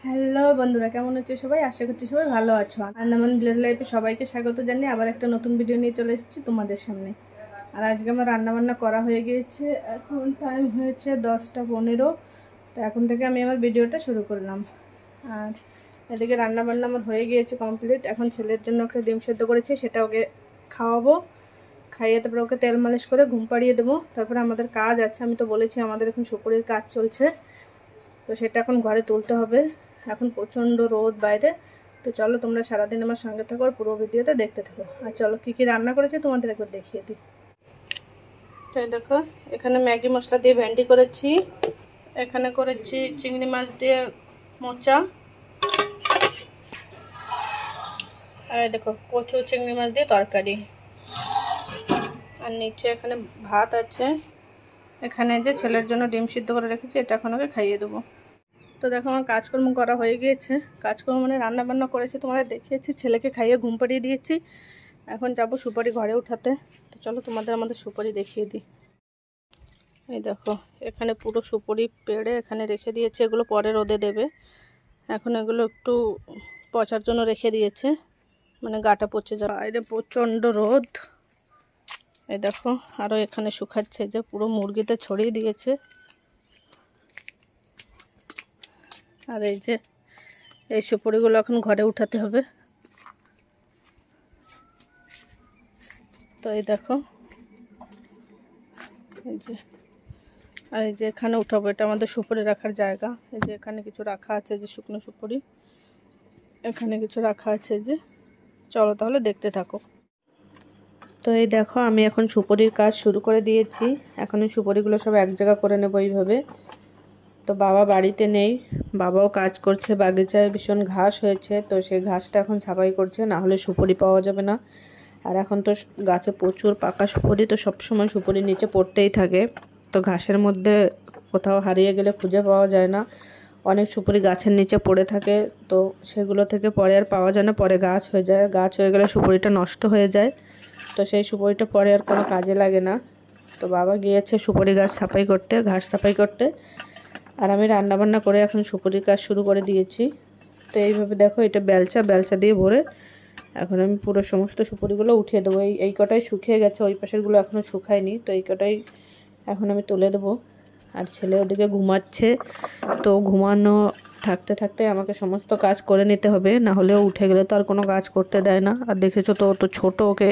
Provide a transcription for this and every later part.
Hello বন্ধুরা, কেমন আছো সবাই? আশা করছি সবাই ভালো আছো। আন্দামান ভিলেজ লাইফে সবাইকে স্বাগত জানিয়ে আবার একটা নতুন ভিডিও নিয়ে চলে এসেছি তোমাদের সামনে। আর আজকে আমার রান্নাবান্না করা হয়ে গিয়েছে। এখন টাইম হয়েছে 10টা 15। তো এখন থেকে আমি আমার ভিডিওটা শুরু করলাম। আর এদিকে রান্নাবান্না আমার হয়ে গিয়েছে কমপ্লিট। এখন ছেলের জন্য একটা ডিম সেদ্ধ করেছি, সেটা ওকে খাওয়াবো। খাইয়ে তারপরে ওকে তেল মালিশ করে ঘুম পাড়িয়ে দেবো। তারপরে আমাদের কাজ আছে, আমি তো বলেছি আমাদের এখন সুপুরির কাজ চলছে, তো সেটা এখন ঘরে তুলতে হবে। এখন প্রচণ্ড রোদ বাইরে। তো চলো তোমরা সারাদিন আমার সঙ্গে থাকো আর পুরো ভিডিওতে দেখতে থাকো। আর চলো কী কী রান্না করেছি তোমাদের একবার দেখিয়ে দিই। তাই দেখো, এখানে ম্যাগি মশলা দিয়ে ভেন্ডি করেছি, এখানে করেছি চিংড়ি মাছ দিয়ে মোচা, আর দেখো কচু চিংড়ি মাছ দিয়ে তরকারি। আর নিচে এখানে ভাত আছে। এখানে যে ছেলের জন্য ডিম সিদ্ধ করে রেখেছি, এটা এখন ওকে খাইয়ে দেবো। তো দেখো আমার কাজকর্ম করা হয়ে গিয়েছে। কাজকর্ম মানে রান্না বান্না করেছি, তোমাদের দেখিয়েছি, ছেলেকে খাইয়ে ঘুম পাড়িয়ে দিয়েছি। এখন যাব সুপারি ঘরে উঠাতে। তো চলো তোমাদের আমাদের সুপারি দেখিয়ে দিই। এই দেখো, এখানে পুরো সুপারি পেড়ে এখানে রেখে দিয়েছে, এগুলো পরে রোদে দেবে। এখন এগুলো একটু পচার জন্য রেখে দিয়েছে, মানে গাটা পচে যাওয়া। বাইরে প্রচণ্ড রোদ। এই দেখো আরও এখানে শুকাচ্ছে, যে পুরো মুরগিতে ছড়িয়ে দিয়েছে। আর এই যে এই সুপারিগুলো এখন ঘরে উঠাতে হবে। তো এই দেখো, এই যে আর এই যে এখানে উঠাবো, এটা আমাদের সুপারি রাখার জায়গা। এই যে এখানে কিছু রাখা আছে, যে শুকনো সুপারি এখানে কিছু রাখা আছে। যে চলো তাহলে দেখতে থাকো। তো এই দেখো আমি এখন সুপারির কাজ শুরু করে দিয়েছি। এখন এই সুপারিগুলো সব এক জায়গা করে নেবো এইভাবে। তো বাবা বাড়িতে নেই, বাবাও কাজ করছে, বাগিচায় ভীষণ ঘাস হয়েছে, তো সেই ঘাসটা এখন সাফাই করছে, না হলে সুপারি পাওয়া যাবে না। আর এখন তো গাছে প্রচুর পাকা সুপারি, তো সবসময় সুপারির নিচে পড়তেই থাকে। তো ঘাসের মধ্যে কোথাও হারিয়ে গেলে খুঁজে পাওয়া যায় না। অনেক সুপারি গাছের নিচে পড়ে থাকে, তো সেগুলো থেকে পরে আর পাওয়া যায় না, পরে গাছ হয়ে যায়। গাছ হয়ে গেলে সুপারিটা নষ্ট হয়ে যায়, তো সেই সুপারিটা পরে আর কোনো কাজে লাগে না। তো বাবা গিয়েছে সুপারি গাছ সাফাই করতে, ঘাস সাফাই করতে। আর আমি রান্নাবান্না করে এখন সুপারির কাজ শুরু করে দিয়েছি। তো এইভাবে দেখো, এটা বেলচা দিয়ে ভরে এখন আমি পুরো সমস্ত সুপারিগুলো উঠিয়ে দেবো। এই কটাই শুকিয়ে গেছে, ওই পাশেরগুলো এখনও শুকায়নি, তো এই কটাই এখন আমি তুলে দেবো। আর ছেলে ওদিকে ঘুমাচ্ছে, তো ঘুমানো থাকতে থাকতে আমাকে সমস্ত কাজ করে নিতে হবে, না হলে উঠে গেলে তো আর কোনো কাজ করতে দেয় না। আর দেখেছো তো, ও তো ছোটো, ওকে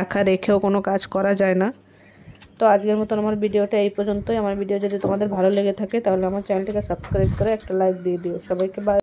একা রেখেও কোনো কাজ করা যায় না। তো আজকের মতন আমার ভিডিওটা এই পর্যন্তই। আমার ভিডিও যদি তোমাদের ভালো লেগে থাকে তাহলে আমার চ্যানেলটিকে সাবস্ক্রাইব করে একটা লাইক দিয়ে দিও। সবাইকে বাই।